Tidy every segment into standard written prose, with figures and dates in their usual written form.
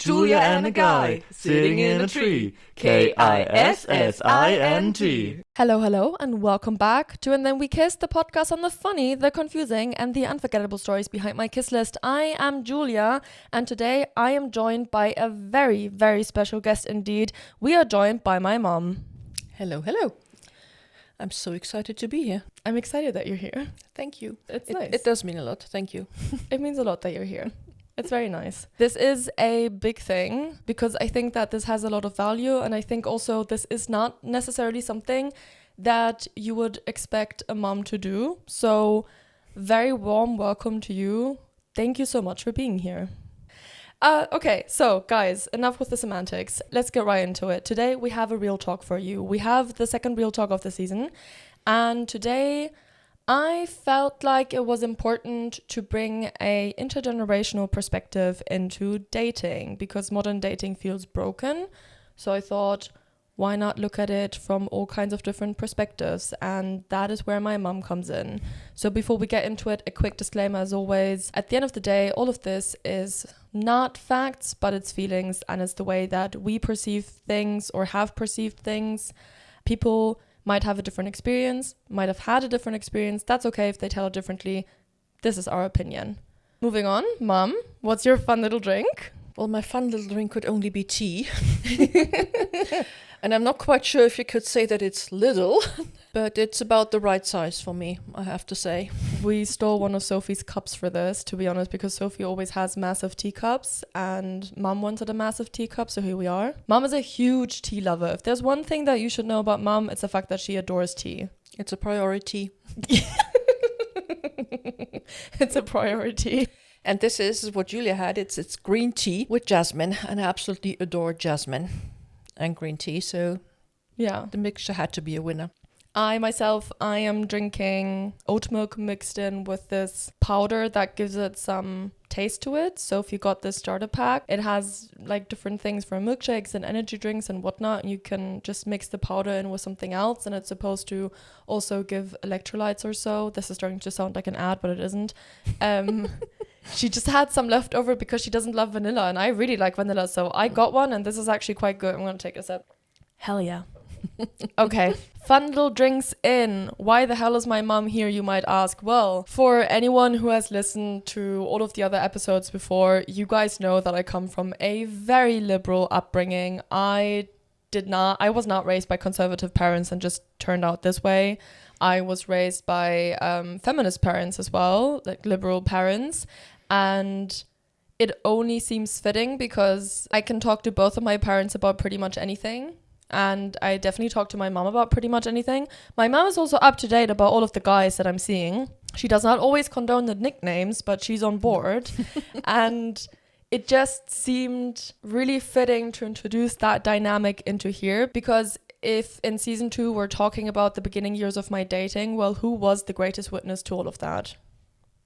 Julia and a guy sitting in a tree. Kissing. Hello, and welcome back to And Then We Kiss, the podcast on the funny, the confusing, and the unforgettable stories behind my kiss list. I am Julia, and today I am joined by a very, very special guest indeed. We are joined by my mom. Hello. I'm so excited to be here. I'm excited that you're here. Thank you. It's nice. It does mean a lot. Thank you. It means a lot that you're here. It's very nice. This is a big thing because I think that this has a lot of value, and I think also this is not necessarily something that you would expect a mom to do. So very warm welcome to you. Thank you so much for being here. Okay, so guys, enough with the semantics. Let's get right into it. Today we have a real talk for you. We have the second real talk of the season, and today I felt like it was important to bring a intergenerational perspective into dating because modern dating feels broken. So I thought, why not look at it from all kinds of different perspectives? And that is where my mum comes in. So before we get into it, a quick disclaimer as always. At the end of the day, all of this is not facts, but it's feelings, and it's the way that we perceive things or have perceived things. People might have a different experience, might have had a different experience. That's okay if they tell it differently. This is our opinion. Moving on, Mum, what's your fun little drink? Well, my fun little drink could only be tea. And I'm not quite sure if you could say that it's little, but it's about the right size for me, I have to say. We stole one of Sophie's cups for this, to be honest, because Sophie always has massive teacups and Mum wanted a massive teacup, so here we are. Mum is a huge tea lover. If there's one thing that you should know about Mum, it's the fact that she adores tea. It's a priority. It's a priority. And this is what Julia had. It's green tea with jasmine, and I absolutely adore jasmine and green tea, so yeah, the mixture had to be a winner. I am drinking oat milk mixed in with this powder that gives it some taste to it. So if you got this starter pack, it has like different things for milkshakes and energy drinks and whatnot. You can just mix the powder in with something else, and it's supposed to also give electrolytes or so. This is starting to sound like an ad, but it isn't. She just had some left over because she doesn't love vanilla, and I really like vanilla, so I got one, and this is actually quite good. I'm gonna take a sip. Hell yeah. Okay, fun little drinks in. Why the hell is my mum here, you might ask? Well, for anyone who has listened to all of the other episodes before, you guys know that I come from a very liberal upbringing. I was not raised by conservative parents and just turned out this way. I was raised by feminist parents as well, like liberal parents, and it only seems fitting because I can talk to both of my parents about pretty much anything, and I definitely talk to my mom about pretty much anything. My mom is also up to date about all of the guys that I'm seeing. She does not always condone the nicknames, but she's on board, and it just seemed really fitting to introduce that dynamic into here because if in season 2 we're talking about the beginning years of my dating, well, who was the greatest witness to all of that?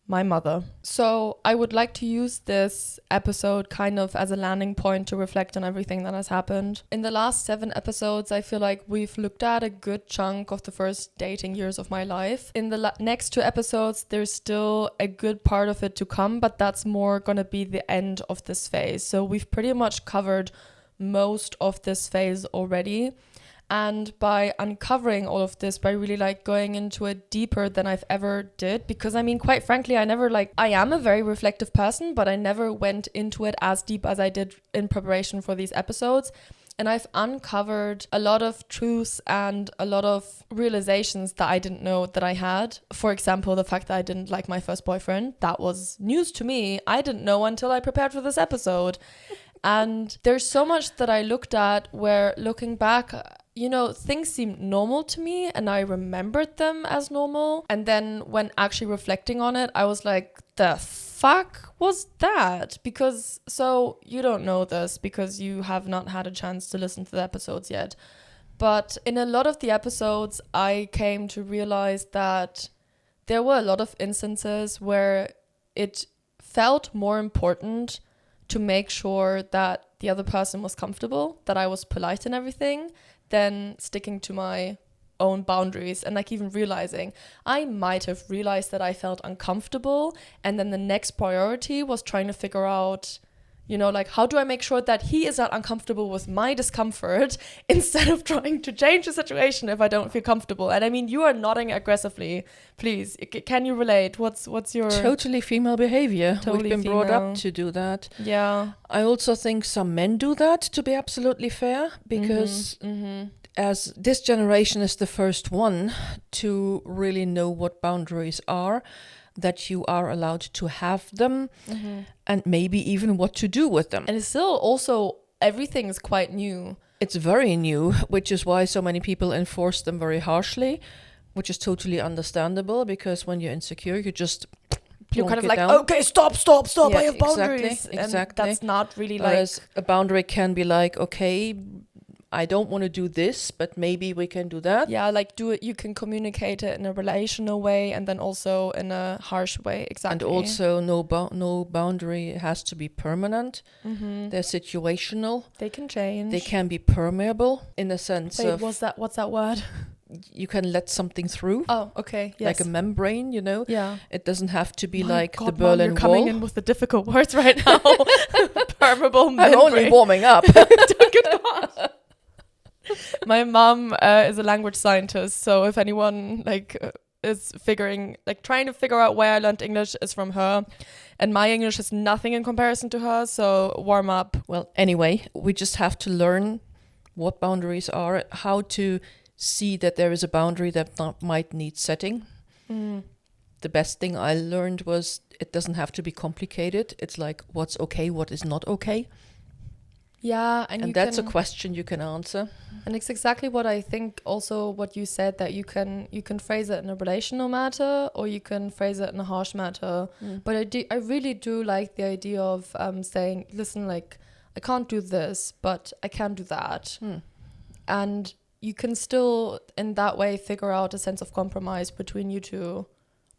My mother. So I would like to use this episode kind of as a landing point to reflect on everything that has happened. In the last 7 episodes, I feel like we've looked at a good chunk of the first dating years of my life. In the next 2 episodes, there's still a good part of it to come, but that's more going to be the end of this phase. So we've pretty much covered most of this phase already. And by uncovering all of this, by really like going into it deeper than I've ever did, because I mean, quite frankly, I am a very reflective person, but I never went into it as deep as I did in preparation for these episodes. And I've uncovered a lot of truths and a lot of realizations that I didn't know that I had. For example, the fact that I didn't like my first boyfriend, that was news to me. I didn't know until I prepared for this episode. And there's so much that I looked at where looking back, you know, things seemed normal to me and I remembered them as normal. And then when actually reflecting on it, I was like, the fuck was that? Because, so you don't know this because you have not had a chance to listen to the episodes yet. But in a lot of the episodes, I came to realize that there were a lot of instances where it felt more important to make sure that the other person was comfortable, that I was polite and everything, than sticking to my own boundaries. And like even realizing I might have realized that I felt uncomfortable, and then the next priority was trying to figure out, You know, like, how do I make sure that he is not uncomfortable with my discomfort instead of trying to change the situation if I don't feel comfortable? And I mean, you are nodding aggressively. Please, can you relate? What's your... Totally female behavior. Totally We've been brought female. up to do that. Yeah. I also think some men do that, to be absolutely fair, because as this generation is the first one to really know what boundaries are, that you are allowed to have them, and maybe even what to do with them. And it's still also, everything is quite new. It's very new, which is why so many people enforce them very harshly, which is totally understandable, because when you're insecure, you're kind of it like, down. okay, stop, Yeah, I have boundaries. Exactly. And that's not really Whereas a boundary can be like, okay, I don't want to do this, but maybe we can do that. Yeah, like you can communicate it in a relational way and then also in a harsh way. Exactly. And also no boundary has to be permanent. They're situational. They can change. They can be permeable in the sense of... what's that word? You can let something through. Oh, okay. Yes. Like a membrane, you know? Yeah. It doesn't have to be My like God, the Mom, Berlin you're coming Wall. in with the difficult words right now. Permeable membrane. I'm only warming up. Good God. My mom is a language scientist, so if anyone is trying to figure out where I learned English is from her, and my English is nothing in comparison to her, so warm up. Well, anyway, we just have to learn what boundaries are, how to see that there is a boundary that might need setting. The best thing I learned was it doesn't have to be complicated. It's like what's okay, what is not okay. Yeah, and that's a question you can answer. And it's exactly what I think. Also, what you said, that you can phrase it in a relational matter, or you can phrase it in a harsh matter. But I really do like the idea of saying, listen, like, I can't do this, but I can do that, and you can still in that way figure out a sense of compromise between you two,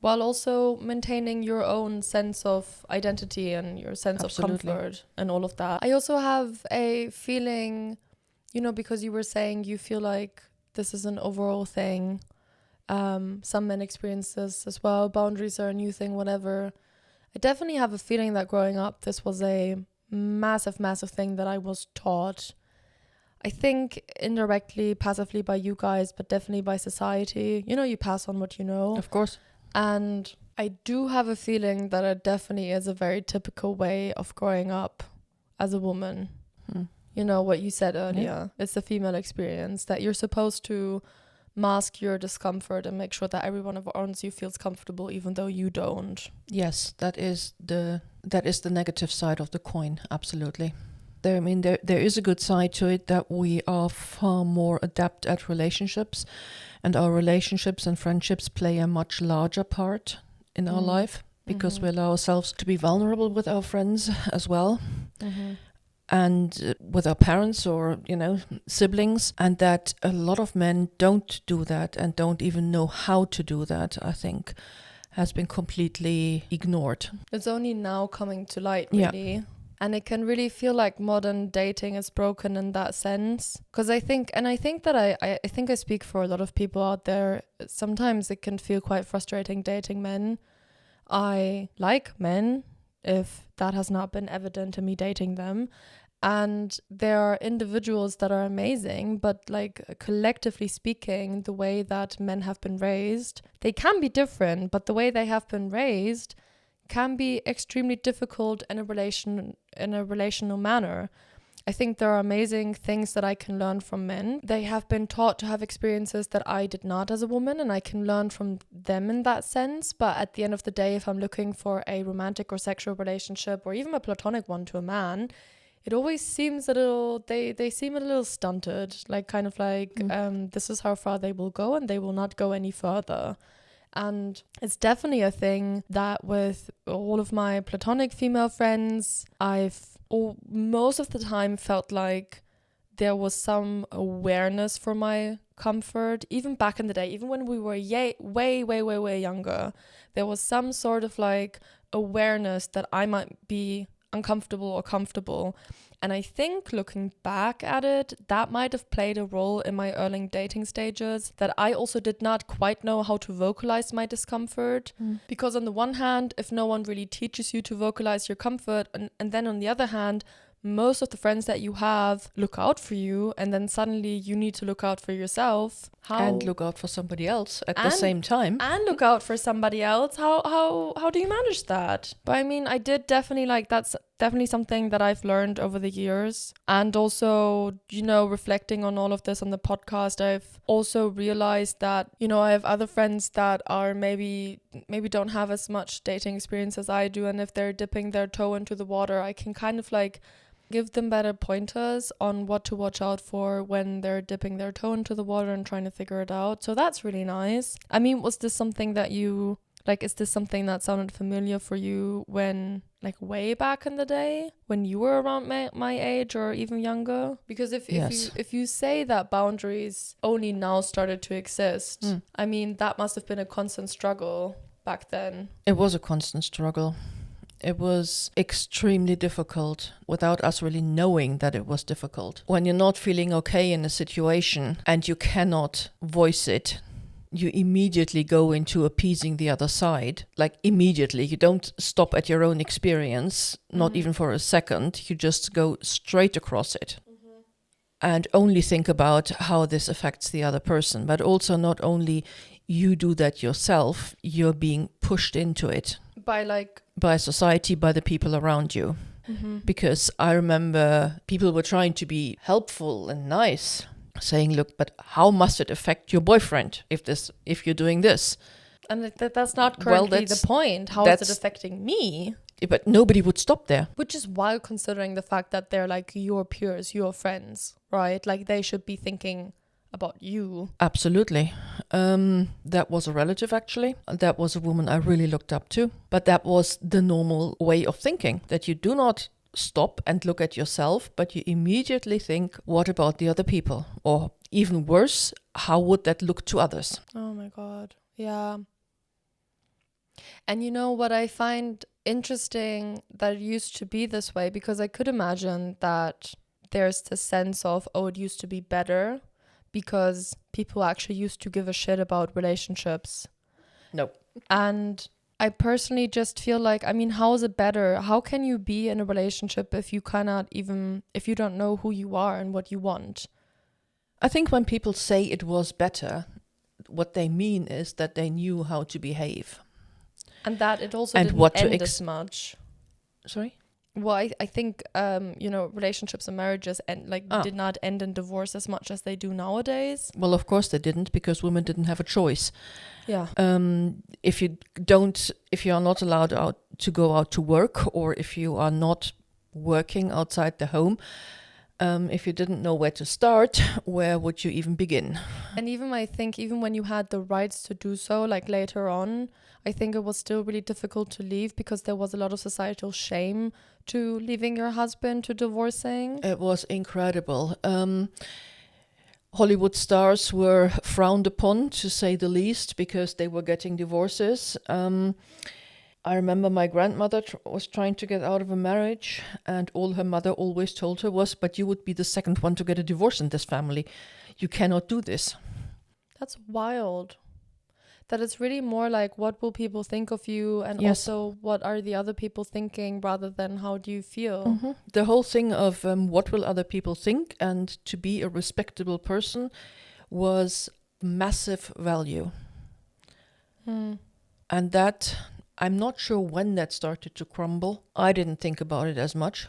while also maintaining your own sense of identity and your sense Absolutely. of comfort and all of that. I also have a feeling, you know, because you were saying you feel like this is an overall thing. Some men experience this as well. Boundaries are a new thing, whatever. I definitely have a feeling that growing up, this was a massive, massive thing that I was taught. I think indirectly, passively by you guys, but definitely by society. You know, you pass on what you know. Of course. And I do have a feeling that it definitely is a very typical way of growing up as a woman. You know, what you said earlier. Yeah. It's the female experience that you're supposed to mask your discomfort and make sure that everyone around you feels comfortable, even though you don't. Yes, that is the negative side of the coin. Absolutely. There is a good side to it, that we are far more adept at relationships, and our relationships and friendships play a much larger part in our life, because we allow ourselves to be vulnerable with our friends as well, and with our parents or, you know, siblings, and that a lot of men don't do that and don't even know how to do that, I think, has been completely ignored. It's only now coming to light, really. Yeah. And it can really feel like modern dating is broken in that sense. Because I think that I think I speak for a lot of people out there. Sometimes it can feel quite frustrating dating men. I like men, if that has not been evident in me dating them. And there are individuals that are amazing, but like collectively speaking, the way that men have been raised, they can be different, but the way they have been raised can be extremely difficult in a relational manner. I think there are amazing things that I can learn from men. They have been taught to have experiences that I did not as a woman, and I can learn from them in that sense. But at the end of the day, if I'm looking for a romantic or sexual relationship, or even a platonic one to a man, it always seems a little, they seem a little stunted, like kind of like this is how far they will go and they will not go any further. And it's definitely a thing that with all of my platonic female friends, I've most of the time felt like there was some awareness for my comfort. Even back in the day, even when we were way younger, there was some sort of like awareness that I might be uncomfortable or comfortable. And I think looking back at it, that might have played a role in my early dating stages, that I also did not quite know how to vocalize my discomfort. Because on the one hand, if no one really teaches you to vocalize your comfort, and then on the other hand, most of the friends that you have look out for you, and then suddenly you need to look out for yourself. And look out for somebody else at the same time. And look out for somebody else. How do you manage that? But I mean, I did definitely, like, that's definitely something that I've learned over the years. And also, you know, reflecting on all of this on the podcast, I've also realized that, you know, I have other friends that are maybe don't have as much dating experience as I do. And if they're dipping their toe into the water, I can kind of like give them better pointers on what to watch out for when they're dipping their toe into the water and trying to figure it out. So that's really nice. I mean, was this something that you, like, is this something that sounded familiar for you when, like, way back in the day, when you were around my age or even younger? Because if you say that boundaries only now started to exist, I mean, that must have been a constant struggle back then. It was a constant struggle. It was extremely difficult without us really knowing that it was difficult. When you're not feeling okay in a situation and you cannot voice it, you immediately go into appeasing the other side. Like immediately. You don't stop at your own experience, not even for a second. You just go straight across it. And only think about how this affects the other person. But also not only you do that yourself, you're being pushed into it. By society, by the people around you. Because I remember people were trying to be helpful and nice, saying, look, but how must it affect your boyfriend if you're doing this? And that's not currently the point. How is it affecting me? But nobody would stop there. Which is wild considering the fact that they're like your peers, your friends, right? Like they should be thinking about you. Absolutely. That was a relative, actually. That was a woman I really looked up to. But that was the normal way of thinking, that you do not stop and look at yourself, but you immediately think, what about the other people? Or even worse, how would that look to others? Oh my God. Yeah. And you know what I find interesting, that it used to be this way, because I could imagine that there's this sense of, oh, it used to be better, because people actually used to give a shit about relationships. No. And I personally just feel like, I mean, how is it better? How can you be in a relationship if you don't know who you are and what you want? I think when people say it was better, what they mean is that they knew how to behave. And that it also didn't end as much. Sorry? Well, I think, relationships and marriages did not end in divorce as much as they do nowadays. Well, of course they didn't, because women didn't have a choice. Yeah. If you are not allowed to go out to work, or if you are not working outside the home, if you didn't know where to start, where would you even begin? And I think even when you had the rights to do so, like later on, I think it was still really difficult to leave, because there was a lot of societal shame to leaving your husband, to divorcing. It was incredible. Hollywood stars were frowned upon, to say the least, because they were getting divorces. I remember my grandmother was trying to get out of a marriage, and all her mother always told her was, but you would be the second one to get a divorce in this family. You cannot do this. That's wild. That it's really more like, what will people think of you? And yes. Also, what are the other people thinking, rather than how do you feel? Mm-hmm. The whole thing of what will other people think, and to be a respectable person, was massive value. And that, I'm not sure when that started to crumble. I didn't think about it as much.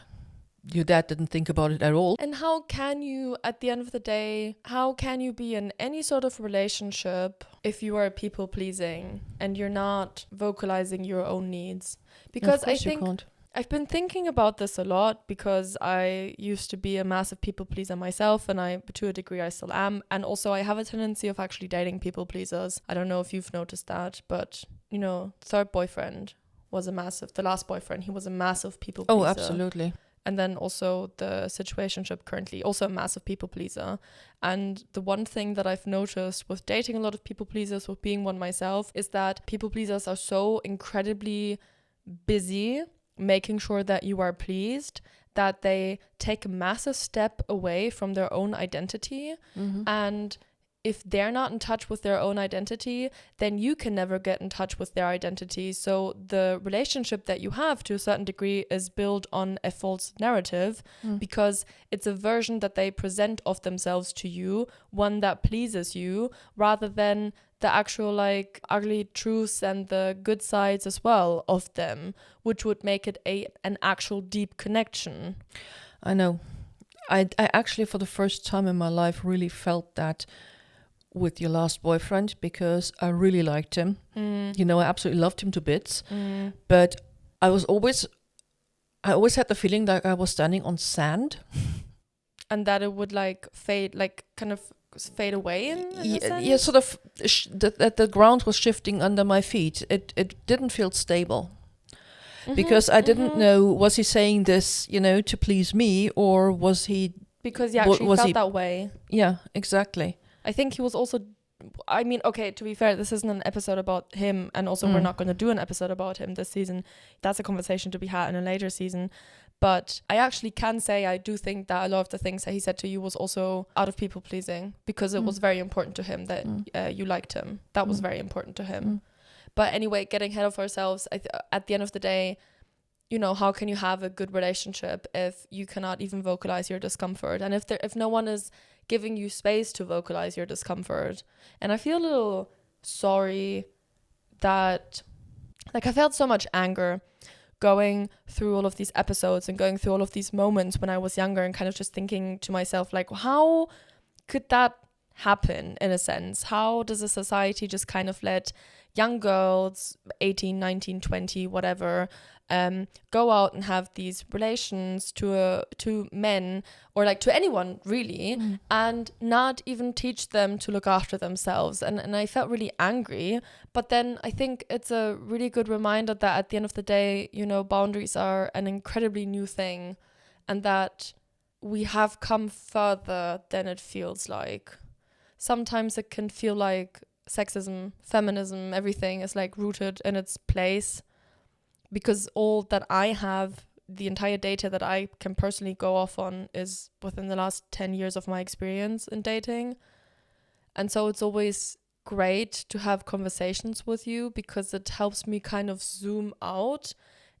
Your dad didn't think about it at all. And how can you, at the end of the day, how can you be in any sort of relationship if you are people pleasing and you're not vocalizing your own needs? Because I think I've been thinking about this a lot, because I used to be a massive people pleaser myself, and to a degree I still am. And also I have a tendency of actually dating people pleasers. I don't know if you've noticed that, but third boyfriend was the last boyfriend, he was a massive people pleaser. Oh, absolutely. And then also the situationship currently, also a massive people pleaser. And the one thing that I've noticed with dating a lot of people pleasers, with being one myself, is that people pleasers are so incredibly busy making sure that you are pleased, that they take a massive step away from their own identity. And if they're not in touch with their own identity, then you can never get in touch with their identity. So the relationship that you have to a certain degree is built on a false narrative because it's a version that they present of themselves to you, one that pleases you, rather than the actual like ugly truths and the good sides as well of them, which would make it an actual deep connection. I know. I actually, for the first time in my life, really felt that with your last boyfriend, because I really liked him. You know, I absolutely loved him to bits. But I always had the feeling like I was standing on sand. And that it would like fade, like kind of fade away in a sense? Yeah, sort of that the ground was shifting under my feet. It didn't feel stable. Because I didn't know, was he saying this, you know, to please me, or was he... Because he actually felt that way. Yeah, exactly. I think he was also... I mean, okay, to be fair, this isn't an episode about him, and also we're not going to do an episode about him this season. That's a conversation to be had in a later season. But I actually can say I do think that a lot of the things that he said to you was also out of people pleasing, because it was very important to him that you liked him. That was very important to him. But anyway, getting ahead of ourselves, at the end of the day, you know, how can you have a good relationship if you cannot even vocalize your discomfort? And if no one is giving you space to vocalize your discomfort. And I feel a little sorry that, like, I felt so much anger going through all of these episodes and going through all of these moments when I was younger, and kind of just thinking to myself, like, how could that happen in a sense? How does a society just kind of let young girls, 18, 19, 20, whatever, go out and have these relations to men, or like to anyone really, and not even teach them to look after themselves? And I felt really angry. But then I think it's a really good reminder that at the end of the day, you know, boundaries are an incredibly new thing, and that we have come further than it feels like. Sometimes it can feel like sexism, feminism, everything is like rooted in its place, because all that I have, the entire data that I can personally go off on, is within the last 10 years of my experience in dating. And so it's always great to have conversations with you, because it helps me kind of zoom out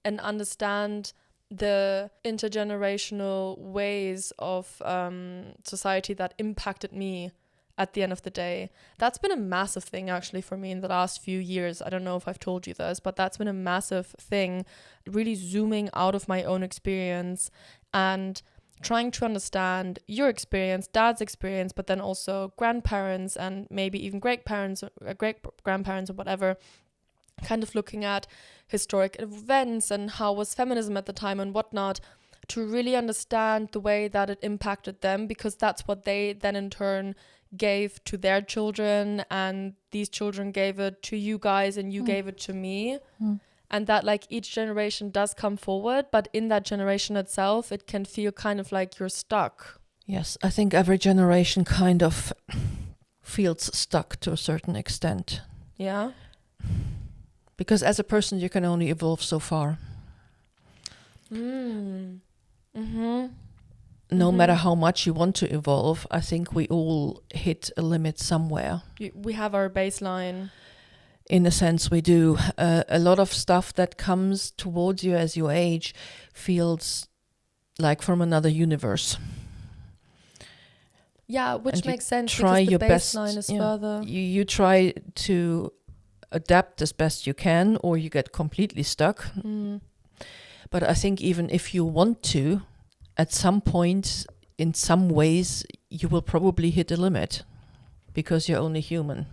and understand the intergenerational ways of society that impacted me at the end of the day. That's been a massive thing actually for me in the last few years. I don't know if I've told you this, but that's been a massive thing, really zooming out of my own experience and trying to understand your experience, dad's experience, but then also grandparents and maybe even great grandparents or whatever, kind of looking at historic events and how was feminism at the time and whatnot, to really understand the way that it impacted them, because that's what they then in turn gave to their children, and these children gave it to you guys, and you gave it to me. And that like each generation does come forward, but in that generation itself, it can feel kind of like you're stuck. Yes, I think every generation kind of feels stuck to a certain extent. Yeah. Because as a person, you can only evolve so far. No matter how much you want to evolve, I think we all hit a limit somewhere. We have our baseline. In a sense, we do. A lot of stuff that comes towards you as you age feels like from another universe. Yeah, which And makes sense, try because your the best, baseline is further. You try to adapt as best you can, or you get completely stuck. But I think even if you want to, at some point, in some ways, you will probably hit a limit, because you're only human.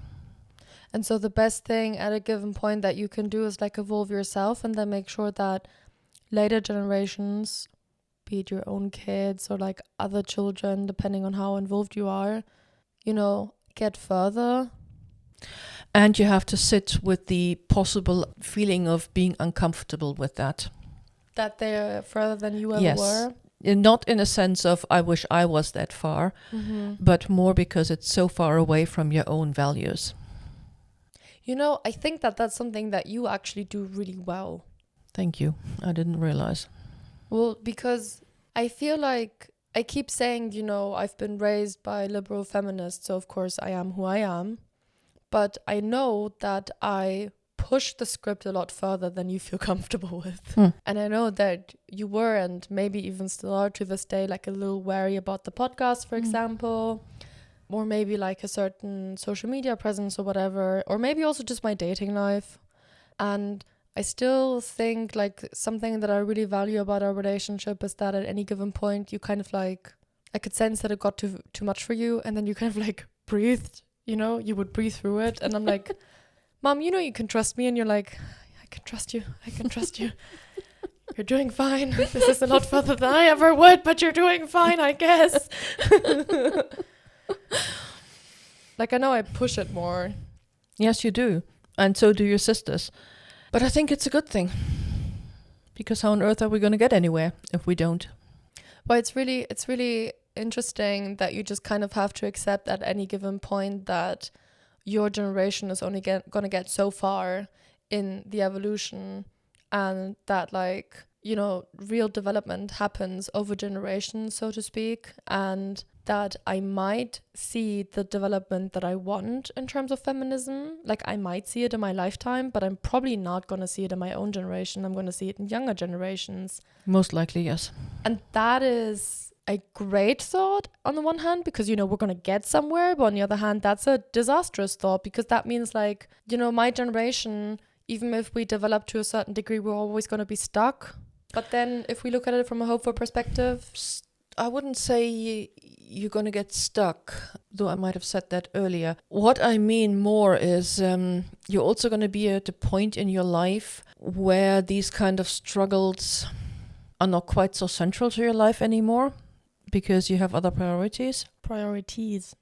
And so the best thing at a given point that you can do is like evolve yourself, and then make sure that later generations, be it your own kids or like other children, depending on how involved you are, you know, get further. And you have to sit with the possible feeling of being uncomfortable with that. That they're further than you ever Yes. were. Not in a sense of I wish I was that far, but more because it's so far away from your own values. You know, I think that that's something that you actually do really well. Thank you. I didn't realize. Well, because I feel like I keep saying, you know, I've been raised by liberal feminists, so of course I am who I am. But I know that I push the script a lot further than you feel comfortable with. And I know that you were, and maybe even still are to this day, like a little wary about the podcast, for example, or maybe like a certain social media presence or whatever, or maybe also just my dating life. And I still think like something that I really value about our relationship is that at any given point you kind of like, I could sense that it got too much for you, and then you kind of like breathed, you know, you would breathe through it, and I'm like, Mom, you know you can trust me, and you're like, I can trust you, you're doing fine, this is a lot further than I ever would, but you're doing fine, I guess. Like, I know I push it more. Yes, you do, and so do your sisters. But I think it's a good thing, because how on earth are we going to get anywhere if we don't? Well, it's really interesting that you just kind of have to accept at any given point that your generation is only going to get so far in the evolution, and that, like, you know, real development happens over generations, so to speak, and that I might see the development that I want in terms of feminism. Like, I might see it in my lifetime, but I'm probably not going to see it in my own generation. I'm going to see it in younger generations. Most likely, yes. And that is a great thought on the one hand, because, you know, we're going to get somewhere. But on the other hand, that's a disastrous thought, because that means, like, you know, my generation, even if we develop to a certain degree, we're always going to be stuck. But then if we look at it from a hopeful perspective, I wouldn't say you're going to get stuck, though I might have said that earlier. What I mean more is you're also going to be at a point in your life where these kind of struggles are not quite so central to your life anymore, because you have other priorities. Priorities.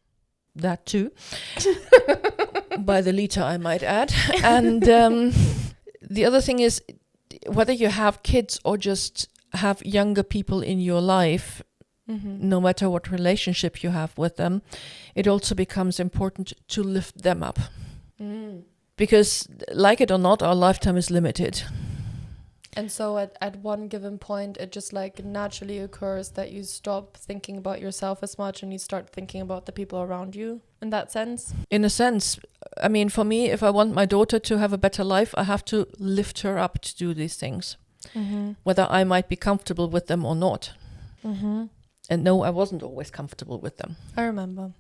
That too. By the liter, I might add. And the other thing is, whether you have kids or just have younger people in your life, no matter what relationship you have with them, it also becomes important to lift them up. Because, like it or not, our lifetime is limited. And so at one given point, it just like naturally occurs that you stop thinking about yourself as much and you start thinking about the people around you, in that sense. In a sense, I mean, for me, if I want my daughter to have a better life, I have to lift her up to do these things, whether I might be comfortable with them or not. And no, I wasn't always comfortable with them. I remember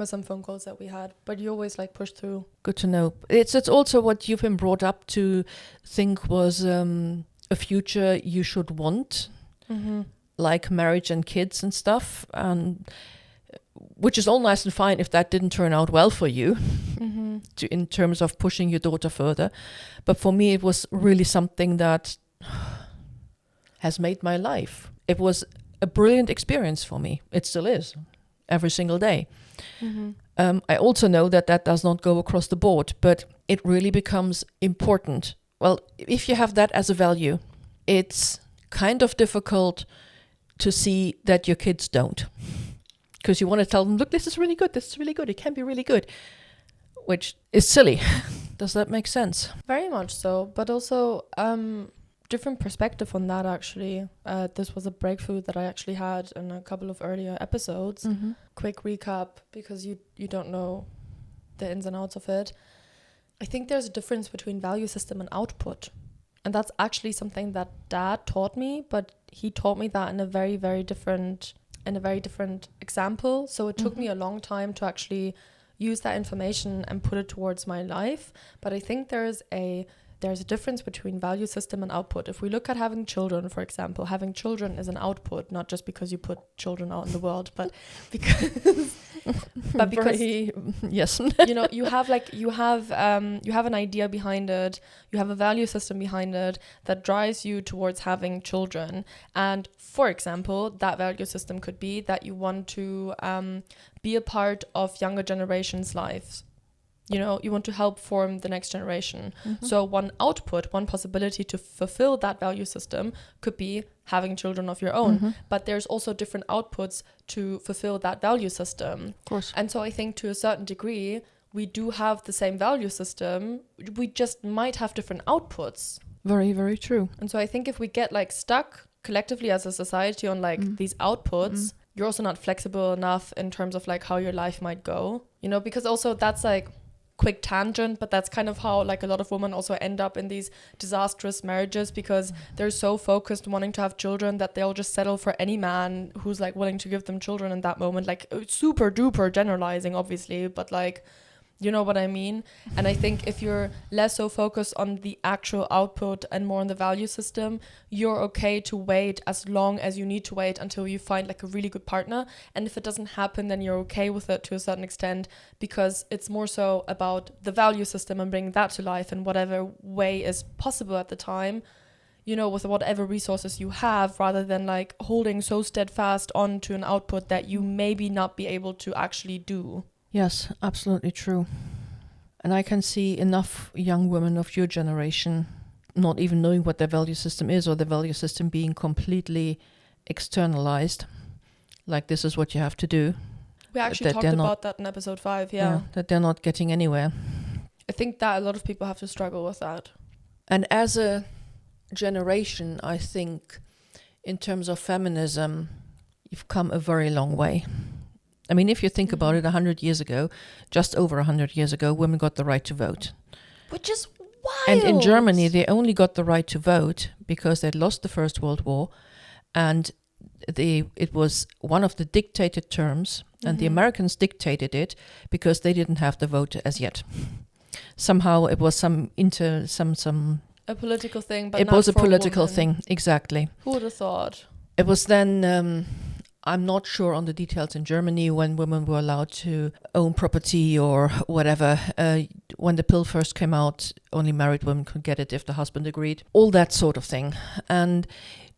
some phone calls that we had, but you always like pushed through. Good to know. It's also what you've been brought up to think was a future you should want, like marriage and kids and stuff, and which is all nice and fine if that didn't turn out well for you, in terms of pushing your daughter further. But for me, it was really something that has made my life. It was a brilliant experience for me. It still is. Every single day. I also know that does not go across the board, but it really becomes important. Well, if you have that as a value, it's kind of difficult to see that your kids don't. Because you want to tell them, look, this is really good, it can be really good, which is silly. Does that make sense? Very much so, but also different perspective on that, actually. This was a breakthrough that I actually had in a couple of earlier episodes. Quick recap, because you don't know the ins and outs of it. I think there's a difference between value system and output, and that's actually something that Dad taught me, but he taught me that in a very, very different example. So it took me a long time to actually use that information and put it towards my life. But I think there's a difference between value system and output. If we look at having children, for example, having children is an output, not just because you put children out in the world, but because yes, you know, you have an idea behind it, you have a value system behind it that drives you towards having children. And for example, that value system could be that you want to be a part of younger generations' lives. You know, you want to help form the next generation. So one output, one possibility to fulfill that value system could be having children of your own. But there's also different outputs to fulfill that value system. Of course. And so I think to a certain degree, we do have the same value system. We just might have different outputs. Very, very true. And so I think if we get like stuck collectively as a society on like these outputs, you're also not flexible enough in terms of like how your life might go, you know, because also that's like quick tangent, but that's kind of how like a lot of women also end up in these disastrous marriages, because they're so focused on wanting to have children that they'll just settle for any man who's like willing to give them children in that moment. Like super duper generalizing obviously, but like, you know what I mean? And I think if you're less so focused on the actual output and more on the value system, you're okay to wait as long as you need to wait until you find like a really good partner. And if it doesn't happen, then you're okay with it to a certain extent, because it's more so about the value system and bringing that to life in whatever way is possible at the time, you know, with whatever resources you have, rather than like holding so steadfast on to an output that you maybe not be able to actually do. Yes, absolutely true. And I can see enough young women of your generation not even knowing what their value system is, or the value system being completely externalized. Like, this is what you have to do. We actually talked about that in episode 5, yeah. That they're not getting anywhere. I think that a lot of people have to struggle with that. And as a generation, I think, in terms of feminism, you've come a very long way. I mean, if you think about it, 100 years ago, just over 100 years ago, women got the right to vote. Which is wild. And in Germany, they only got the right to vote because they'd lost the First World War. And it was one of the dictated terms, and the Americans dictated it because they didn't have the vote as yet. Somehow it was a political thing, but it not was a for political women. thing, exactly. Who would have thought? It was then, I'm not sure on the details in Germany, when women were allowed to own property or whatever. When the pill first came out, only married women could get it if the husband agreed. All that sort of thing. And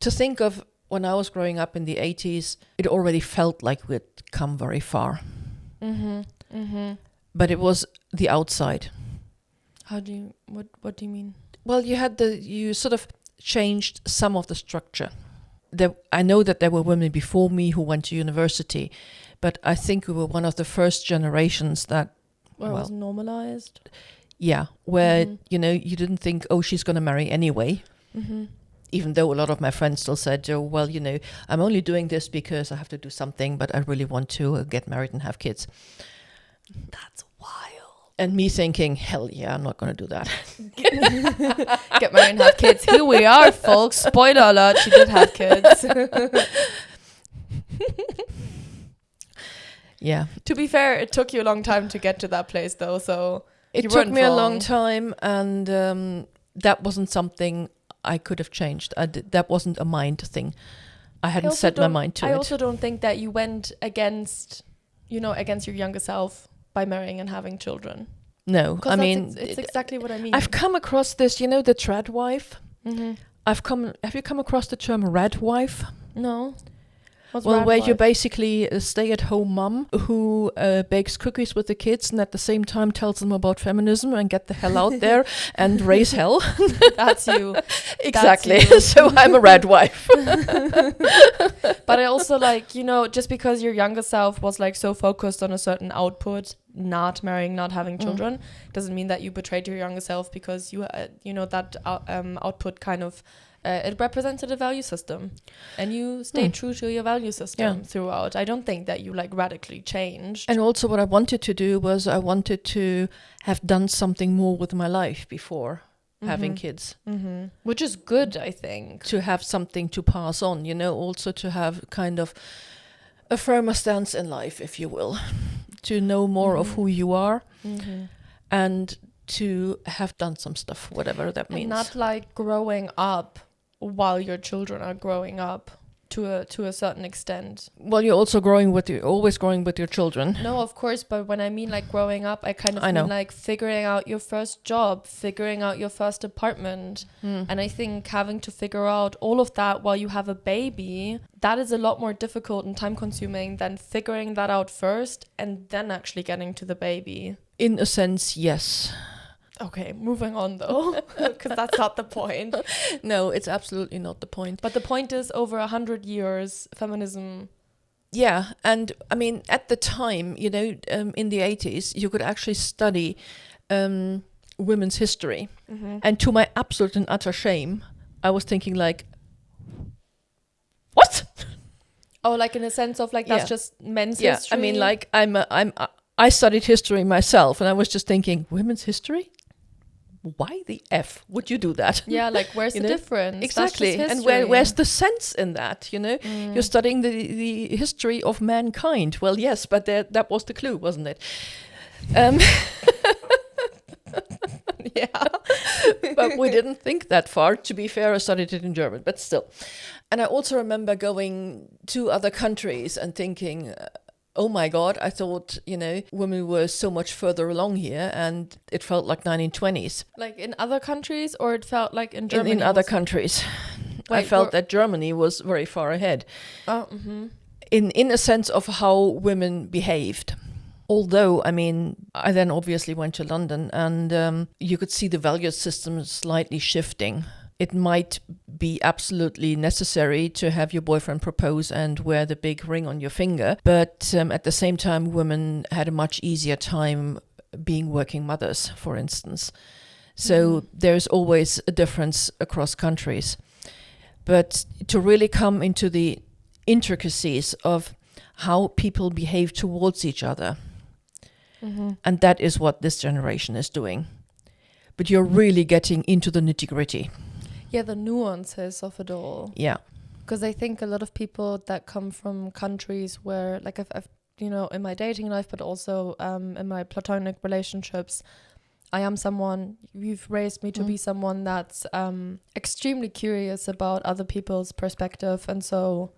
to think of when I was growing up in the 80s, it already felt like we'd come very far. But it was the outside. What do you mean? Well, you sort of changed some of the structure. I know that there were women before me who went to university, but I think we were one of the first generations that... Where it was normalized? Yeah, where, you didn't think, oh, she's going to marry anyway. Even though a lot of my friends still said, oh, well, I'm only doing this because I have to do something, but I really want to get married and have kids. That's wild. And me thinking, hell yeah, I'm not going to do that. Get married and have kids. Here we are, folks. Spoiler alert, she did have kids. Yeah. To be fair, it took you a long time to get to that place, though, so it took me a long time, and that wasn't something I could have changed. That wasn't a mind thing. I hadn't set my mind to it. I also don't think that you went against your younger self by marrying and having children. No, I mean... It's exactly what I mean. I've come across this, the trad wife. Have you come across the term rad wife? No. What's well, rad where wife? you're basically a stay-at-home mum who bakes cookies with the kids and at the same time tells them about feminism and get the hell out there and raise hell. That's you. Exactly. That's you. So I'm a rad wife. But I also just because your younger self was like so focused on a certain output, not marrying, not having children, doesn't mean that you betrayed your younger self, because you that output kind of it represented a value system, and you stayed true to your value system throughout. I don't think that you radically changed. And also what I wanted to do was I wanted to have done something more with my life before having kids. Which is good, I think. To have something to pass on, also to have kind of a firmer stance in life, if you will. To know more of who you are and to have done some stuff, whatever that means. And not growing up while your children are growing up to a certain extent. Well, you're also always growing with your children. No, of course, but when I mean growing up, I kind of mean figuring out your first job, figuring out your first apartment. And I think having to figure out all of that while you have a baby, that is a lot more difficult and time consuming than figuring that out first and then actually getting to the baby. In a sense, yes. Okay, moving on though, because that's not the point. No, it's absolutely not the point. But the point is, over 100 years, feminism... Yeah, and I mean, at the time, in the 80s, you could actually study women's history. And to my absolute and utter shame, I was thinking what? Oh, like in a sense of like that's just men's history. I mean, like I studied history myself, and I was just thinking, women's history? Why the F would you do that? Yeah, like where's the difference? Exactly. That's just And history. where's the sense in that, You're studying the history of mankind. Well, yes, but that was the clue, wasn't it? Yeah. But we didn't think that far. To be fair, I studied it in German, but still. And I also remember going to other countries and thinking, oh my God, I thought, women were so much further along here, and it felt like 1920s. Like in other countries, or it felt like in Germany? In other countries. I felt that Germany was very far ahead. In a sense of how women behaved. Although, I mean, I then obviously went to London, and you could see the value system slightly shifting. It might be absolutely necessary to have your boyfriend propose and wear the big ring on your finger. But at the same time, women had a much easier time being working mothers, for instance. So there's always a difference across countries. But to really come into the intricacies of how people behave towards each other, and that is what this generation is doing. But you're really getting into the nitty-gritty. Yeah, the nuances of it all. Yeah. Because I think a lot of people that come from countries where, like I've in my dating life, but also in my platonic relationships, I am someone, you've raised me to be someone that's extremely curious about other people's perspective. And so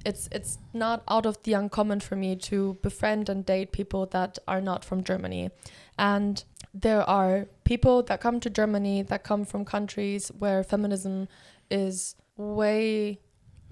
it's not out of the uncommon for me to befriend and date people that are not from Germany. And there are people that come to Germany that come from countries where feminism is way,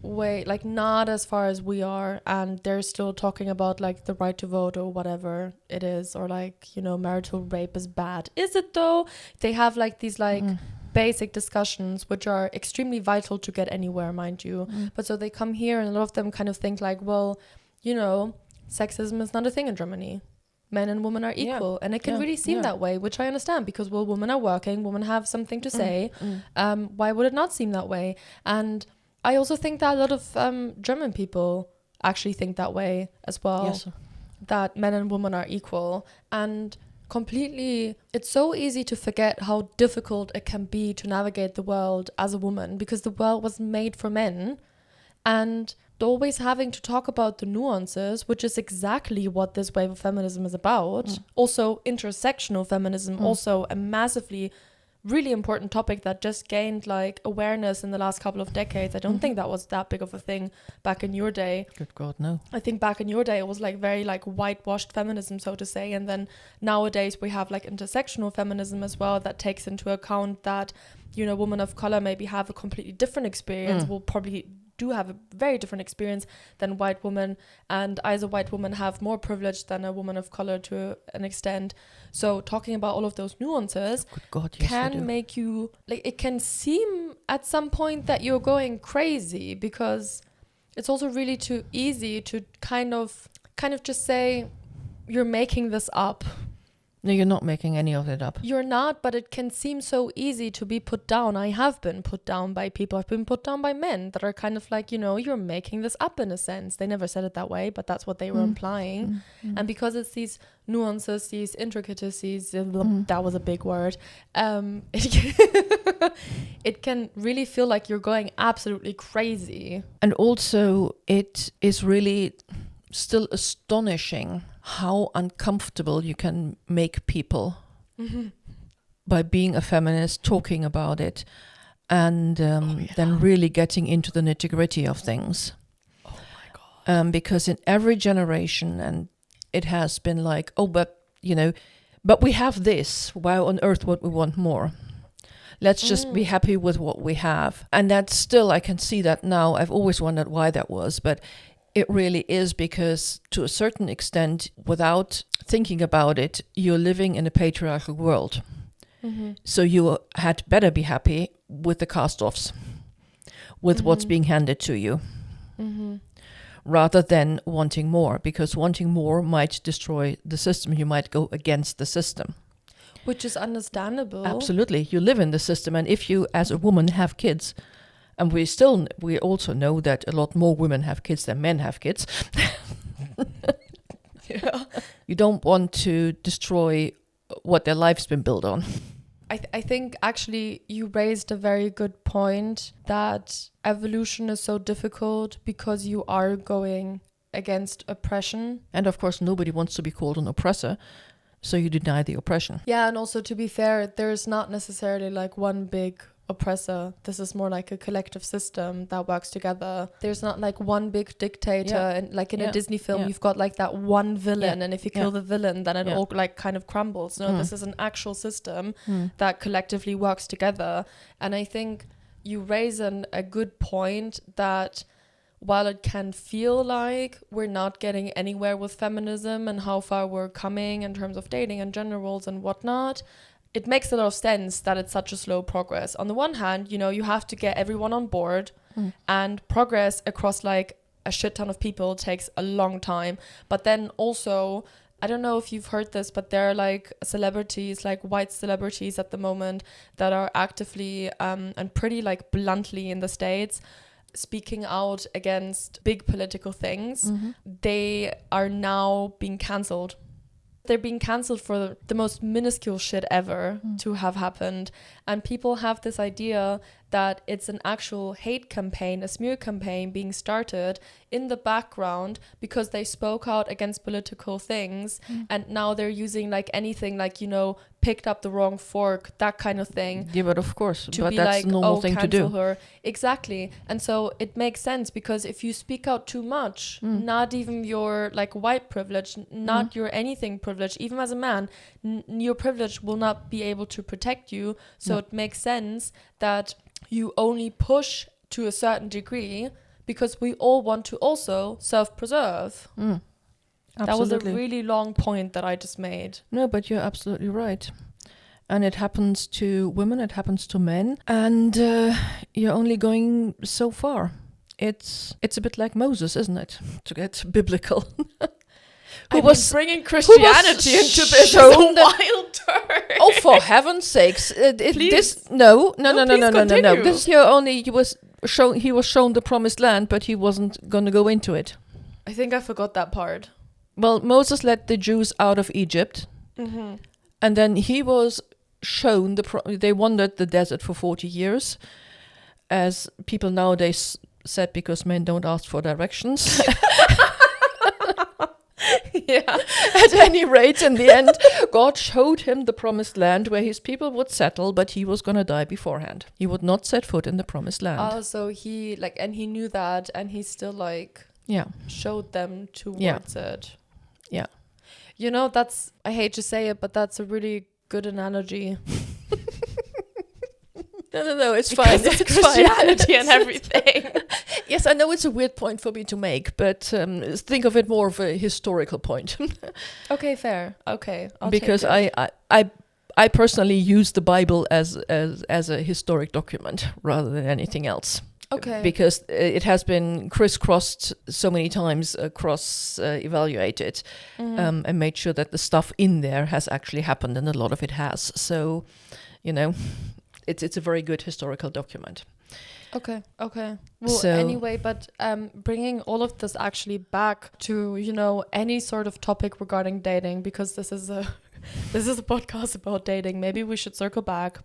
like not as far as we are, and they're still talking about like the right to vote or whatever it is, or like, marital rape is bad. Is it though? They have like these like basic discussions which are extremely vital to get anywhere, mind you. But so they come here and a lot of them kind of think like, well, sexism is not a thing in Germany. Men and women are equal, and it can really seem that way, which I understand, because well, women are working, women have something to say. Why would it not seem that way? And I also think that a lot of German people actually think that way as well. Yes. That men and women are equal, and completely, it's so easy to forget how difficult it can be to navigate the world as a woman, because the world was made for men, and always having to talk about the nuances, which is exactly what this wave of feminism is about. Also intersectional feminism, also a massively really important topic that just gained like awareness in the last couple of decades. I don't think that was that big of a thing back in your day. Good God, no. I think back in your day it was like very like whitewashed feminism, so to say, and then nowadays we have like intersectional feminism as well that takes into account that women of color maybe have a completely different experience, will probably do have a very different experience than white women, and I as a white woman have more privilege than a woman of color to an extent. So talking about all of those nuances can make you like, it can seem at some point that you're going crazy, because it's also really too easy to kind of just say you're making this up. No, you're not making any of it up. You're not, but it can seem so easy to be put down. I have been put down by people. I've been put down by men that are kind of like, you're making this up in a sense. They never said it that way, but that's what they were implying. And because it's these nuances, these intricacies, that was a big word, it can really feel like you're going absolutely crazy. And also, it is really still astonishing how uncomfortable you can make people by being a feminist, talking about it, and then really getting into the nitty-gritty of things. Oh my God. Because in every generation, and it has been like, but we have this, why on earth would we want more? Let's just be happy with what we have. And that's still, I can see that now. I've always wondered why that was, but it really is because, to a certain extent, without thinking about it, you're living in a patriarchal world. So you had better be happy with the cast-offs, with what's being handed to you, rather than wanting more, because wanting more might destroy the system. You might go against the system. Which is understandable. Absolutely. You live in the system, and if you, as a woman, have kids, And we also know that a lot more women have kids than men have kids. Yeah. You don't want to destroy what their life's been built on. I think actually you raised a very good point that evolution is so difficult because you are going against oppression. And of course, nobody wants to be called an oppressor, so you deny the oppression. Yeah, and also to be fair, there's not necessarily like one big oppressor. This is more like a collective system that works together. There's not like one big dictator, and like in a Disney film you've got like that one villain, and if you kill the villain then it all like kind of crumbles. No, this is an actual system that collectively works together. And I think you raise a good point that while it can feel like we're not getting anywhere with feminism and how far we're coming in terms of dating and gender roles and whatnot, it makes a lot of sense that it's such a slow progress. On the one hand, you know, you have to get everyone on board, and progress across like a shit ton of people takes a long time. But then also, I don't know if you've heard this, but there are like celebrities, like white celebrities at the moment that are actively and pretty like bluntly in the States speaking out against big political things. They are now being cancelled. They're being cancelled for the most minuscule shit ever to have happened. And people have this idea that it's an actual hate campaign, a smear campaign being started in the background because they spoke out against political things. And now they're using like anything like, you know, picked up the wrong fork, that kind of thing. Yeah, but of course, To but be that's like, a normal oh, thing to cancel do. her. Exactly. And so it makes sense because if you speak out too much, not even your like white privilege, not your anything privilege, even as a man, your privilege will not be able to protect you. So it makes sense that you only push to a certain degree because we all want to also self-preserve. That was a really long point that I just made. No, but you're absolutely right. And it happens to women, it happens to men, and you're only going so far. It's a bit like Moses, isn't it? To get biblical. Bringing Christianity into this is a wild turn. Oh, for heaven's sakes! No. Please This here he was shown the promised land, but he wasn't going to go into it. I think I forgot that part. Well, Moses led the Jews out of Egypt, and then he was shown they wandered the desert for 40 years, as people nowadays said, because men don't ask for directions. Yeah. At any rate, in the end, God showed him the promised land where his people would settle, but he was going to die beforehand. He would not set foot in the promised land. Oh, so he like, and he knew that, and he still like showed them towards it. Yeah. You know, I hate to say it, but that's a really good analogy. No, it's fine. It's Christianity and everything. Yes, I know it's a weird point for me to make, but think of it more of a historical point. Okay, fair. Okay, because I personally use the Bible as a historic document rather than anything else. Okay. Because it has been crisscrossed so many times, evaluated, and made sure that the stuff in there has actually happened, and a lot of it has. So, you know, it's a very good historical document. Okay. Well, anyway, but bringing all of this actually back to, you know, any sort of topic regarding dating, because this is a podcast about dating. Maybe we should circle back.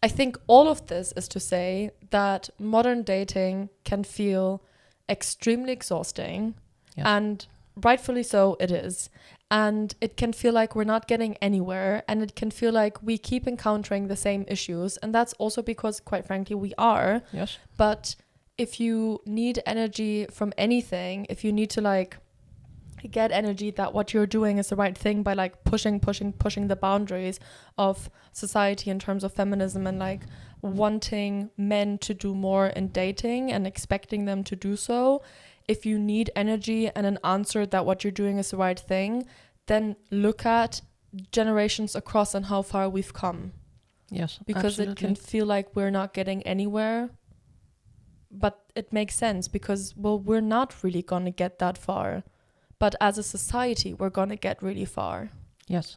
I think all of this is to say that modern dating can feel extremely exhausting, and rightfully so it is. And it can feel like we're not getting anywhere, and it can feel like we keep encountering the same issues. And that's also because, quite frankly, we are. Yes. But if you need energy from anything, if you need to like get energy that what you're doing is the right thing by like pushing the boundaries of society in terms of feminism, and like wanting men to do more in dating and expecting them to do so, if you need energy and an answer that what you're doing is the right thing, then look at generations across and how far we've come. Yes, because absolutely. It can feel like we're not getting anywhere, but it makes sense because, well, we're not really going to get that far. But as a society, we're going to get really far. Yes,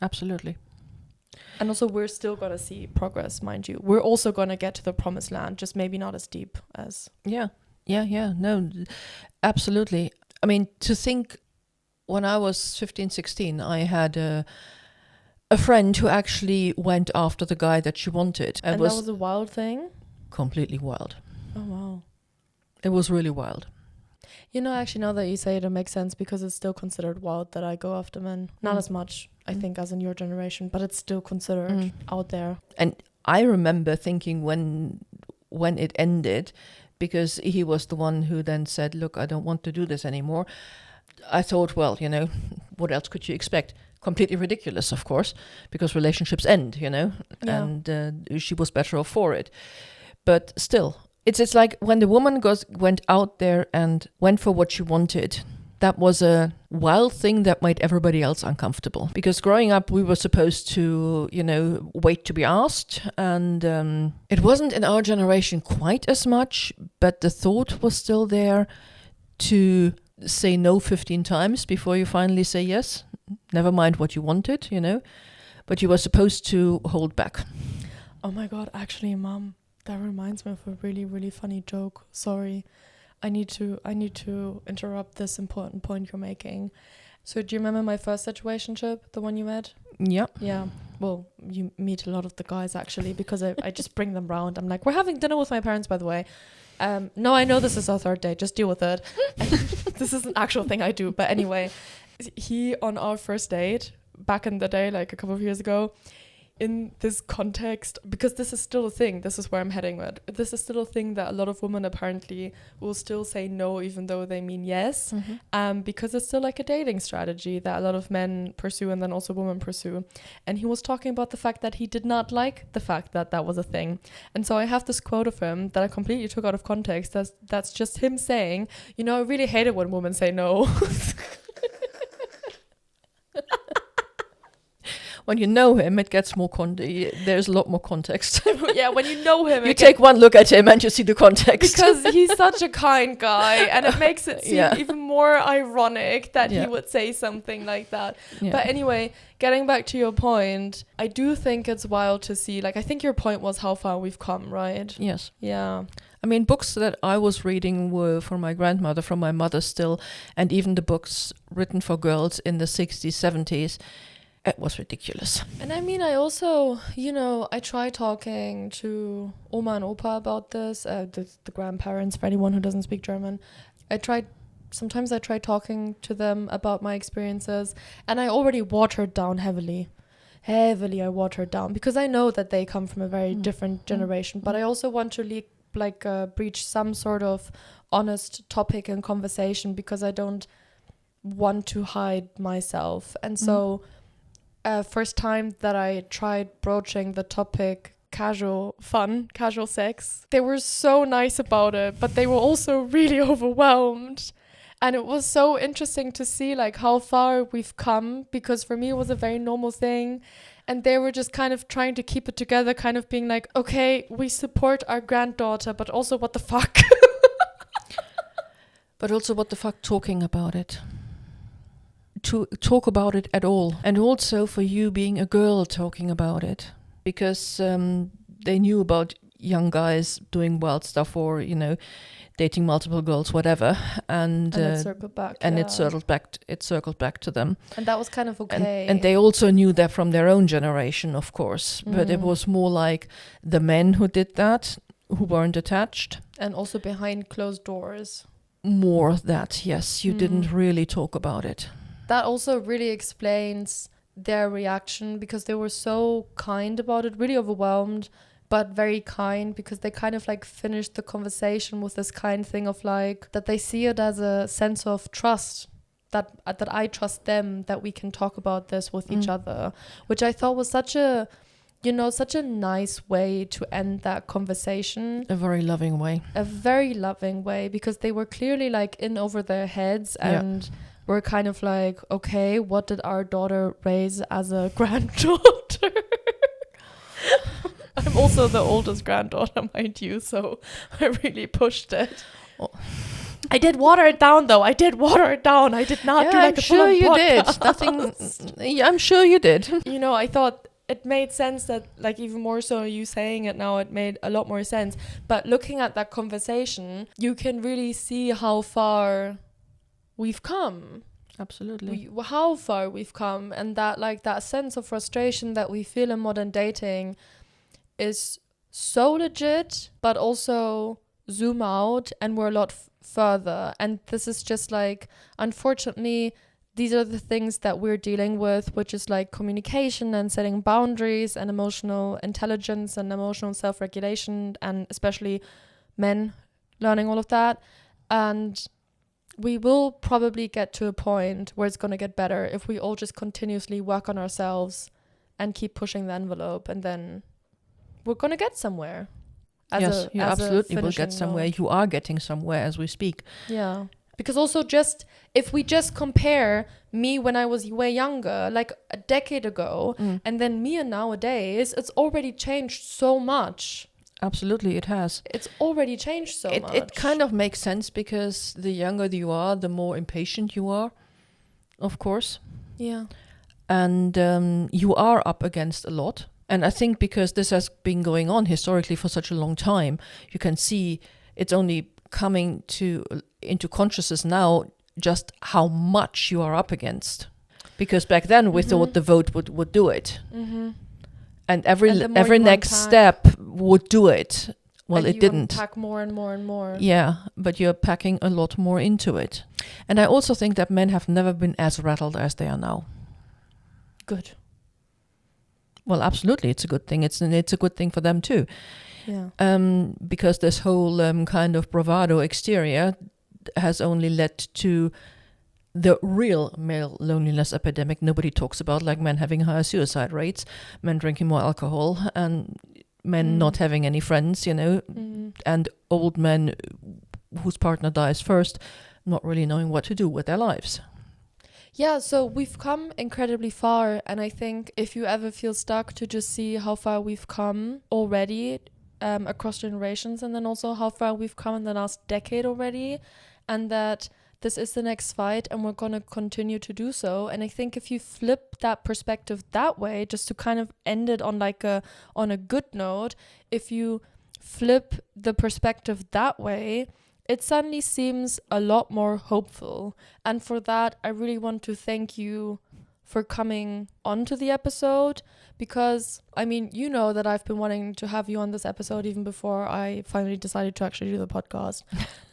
absolutely. And also, we're still going to see progress, mind you. We're also going to get to the promised land, just maybe not as deep as... Yeah. No, absolutely. I mean, to think when I was 15, 16, I had a friend who actually went after the guy that she wanted. And that was a wild thing? Completely wild. Oh, wow. It was really wild. You know, actually, now that you say it, it makes sense because it's still considered wild that I go after men. Not as much, I think, as in your generation, but it's still considered out there. And I remember thinking when it ended, because he was the one who then said, look, I don't want to do this anymore. I thought, well, you know, what else could you expect? Completely ridiculous, of course, because relationships end, you know, and she was better off for it. But still, it's like when the woman went out there and went for what she wanted, that was a wild thing that made everybody else uncomfortable. Because growing up, we were supposed to, you know, wait to be asked. And it wasn't in our generation quite as much, but the thought was still there to say no 15 times before you finally say yes. Never mind what you wanted, you know. But you were supposed to hold back. Oh my God, actually, Mom, that reminds me of a really, really funny joke. Sorry. I need to interrupt this important point you're making. So do you remember my first situationship, the one you met? Yeah. Yeah. Well, you meet a lot of the guys actually, because I just bring them round. I'm like, we're having dinner with my parents, by the way. No, I know this is our third date. Just deal with it. This is an actual thing I do. But anyway, he, on our first date back in the day, like a couple of years ago, in this context, because this is still a thing, this is where I'm heading with. This is still a thing that a lot of women apparently will still say no, even though they mean yes, because it's still like a dating strategy that a lot of men pursue and then also women pursue. And he was talking about the fact that he did not like the fact that that was a thing. And so I have this quote of him that I completely took out of context. That's just him saying, you know, I really hate it when women say no. When you know him, it gets more there's a lot more context. Yeah, when you know him, you take one look at him and you see the context. Because he's such a kind guy, and it makes it seem even more ironic that he would say something like that. Yeah. But anyway, getting back to your point, I do think it's wild to see, like, I think your point was how far we've come, right? Yes. Yeah. I mean, books that I was reading were from my grandmother, from my mother still, and even the books written for girls in the 60s, 70s. It was ridiculous. And I mean, I also, you know, I try talking to Oma and Opa about this, the grandparents, for anyone who doesn't speak German. Sometimes I try talking to them about my experiences, and I already watered down heavily I watered down, because I know that they come from a very different generation, but I also want to breach some sort of honest topic and conversation, because I don't want to hide myself. And so... first time that I tried broaching the topic casual sex, they were so nice about it, but they were also really overwhelmed. And it was so interesting to see like how far we've come, because for me it was a very normal thing. And they were just kind of trying to keep it together, kind of being like, okay, we support our granddaughter, but also what the fuck? But also what the fuck talking about it? To talk about it at all, and also for you being a girl talking about it, because they knew about young guys doing wild stuff, or you know, dating multiple girls, whatever, and it circled back. And it circled back to them, and that was kind of okay. And they also knew that from their own generation, of course, but it was more like the men who did that, who weren't attached, and also behind closed doors. More that, yes, you didn't really talk about it. That also really explains their reaction, because they were so kind about it, really overwhelmed, but very kind, because they kind of like finished the conversation with this kind thing of like that they see it as a sense of trust, that I trust them, that we can talk about this with each other, which I thought was such a nice way to end that conversation. A very loving way, because they were clearly like in over their heads, and we're kind of like, okay, what did our daughter raise as a granddaughter? I'm also the oldest granddaughter, mind you, so I really pushed it. Oh. I did water it down, though. I did not do like I'm sure you did. I'm sure you did. You know, I thought it made sense that, like, even more so you saying it now, it made a lot more sense. But looking at that conversation, you can really see how far we've come. Absolutely. How far we've come, and that, like, that sense of frustration that we feel in modern dating is so legit, but also zoom out and we're a lot further. And this is just like, unfortunately, these are the things that we're dealing with, which is like communication and setting boundaries and emotional intelligence and emotional self-regulation, and especially men learning all of that. And we will probably get to a point where it's going to get better if we all just continuously work on ourselves and keep pushing the envelope, and then we're going to get somewhere. Yes, you absolutely will finishing get somewhere. note. You are getting somewhere as we speak. Yeah. Because also, just if we just compare me when I was way younger, like a decade ago, and then me and nowadays, it's already changed so much. Absolutely, it has. It's already changed so much. It kind of makes sense, because the younger you are, the more impatient you are, of course. Yeah. And you are up against a lot. And I think because this has been going on historically for such a long time, you can see it's only coming into consciousness now just how much you are up against. Because back then we thought the vote would do it. Mm-hmm. And every you next unpack- step would do it. Well, and it you didn't. Unpack more and more and more. Yeah, but you're packing a lot more into it. And I also think that men have never been as rattled as they are now. Good. Well, absolutely, it's a good thing. It's a good thing for them too. Yeah. Because this whole kind of bravado exterior has only led to the real male loneliness epidemic nobody talks about, like men having higher suicide rates, men drinking more alcohol, and men not having any friends, and old men whose partner dies first, not really knowing what to do with their lives. Yeah, so we've come incredibly far, and I think if you ever feel stuck, to just see how far we've come already across generations, and then also how far we've come in the last decade already, and that this is the next fight and we're going to continue to do so. And I think if you flip that perspective that way, just to kind of end it on on a good note, if you flip the perspective that way, it suddenly seems a lot more hopeful. And for that, I really want to thank you for coming onto the episode, because, I mean, you know that I've been wanting to have you on this episode even before I finally decided to actually do the podcast.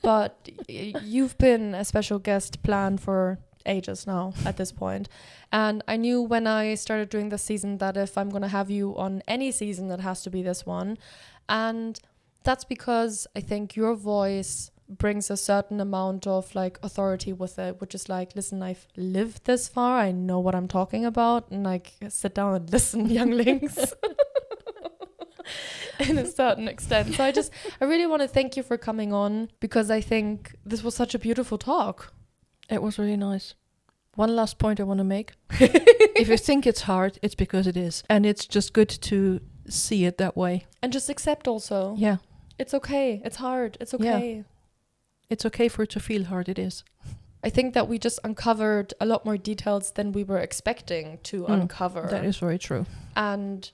But you've been a special guest planned for ages now at this point. And I knew when I started doing this season that if I'm going to have you on any season, it has to be this one. And that's because I think your voice brings a certain amount of like authority with it, which is like, listen, I've lived this far, I know what I'm talking about, and like, sit down and listen, younglings. In a certain extent. So I really want to thank you for coming on, because I think this was such a beautiful talk. It was really nice. One last point I want to make. If you think it's hard, it's because it is. And it's just good to see it that way. And just accept also. Yeah. It's okay. It's hard. It's okay. Yeah. It's okay for it to feel hard. It is. I think that we just uncovered a lot more details than we were expecting to uncover. That is very true. And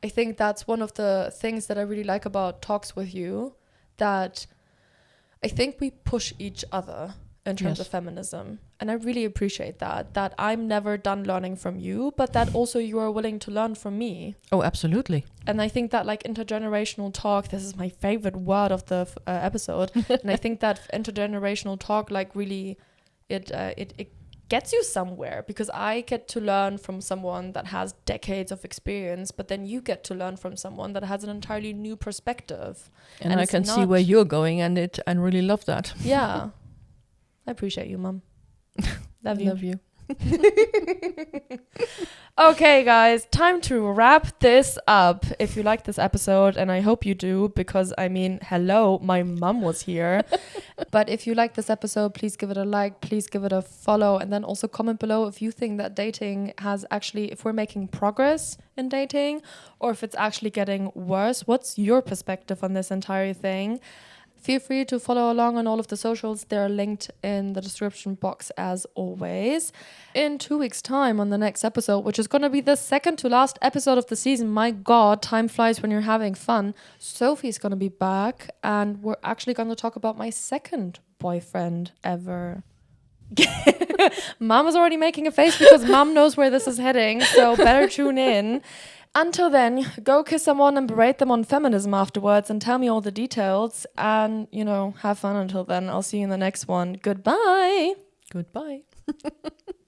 I think that's one of the things that I really like about talks with you, that I think we push each other in terms of feminism. And I really appreciate that I'm never done learning from you, but that also you are willing to learn from me. Oh, absolutely. And I think that like intergenerational talk, this is my favorite word of the episode. And I think that intergenerational talk, like really, it gets you somewhere, because I get to learn from someone that has decades of experience, but then you get to learn from someone that has an entirely new perspective. And I can see where you're going, and I really love that. Yeah. I appreciate you, Mum. Love you. Love you. Okay, guys, time to wrap this up. If you like this episode, and I hope you do, because I mean, hello, my mum was here. But if you like this episode, please give it a like, please give it a follow, and then also comment below if you think that dating has actually, if we're making progress in dating, or if it's actually getting worse. What's your perspective on this entire thing? Feel free to follow along on all of the socials. They're linked in the description box as always. In 2 weeks' time on the next episode, which is going to be the second to last episode of the season. My God, time flies when you're having fun. Sophie's going to be back and we're actually going to talk about my second boyfriend ever. Mom is already making a face because Mom knows where this is heading, so better tune in. Until then, go kiss someone and berate them on feminism afterwards and tell me all the details. And, have fun until then. I'll see you in the next one. Goodbye. Goodbye.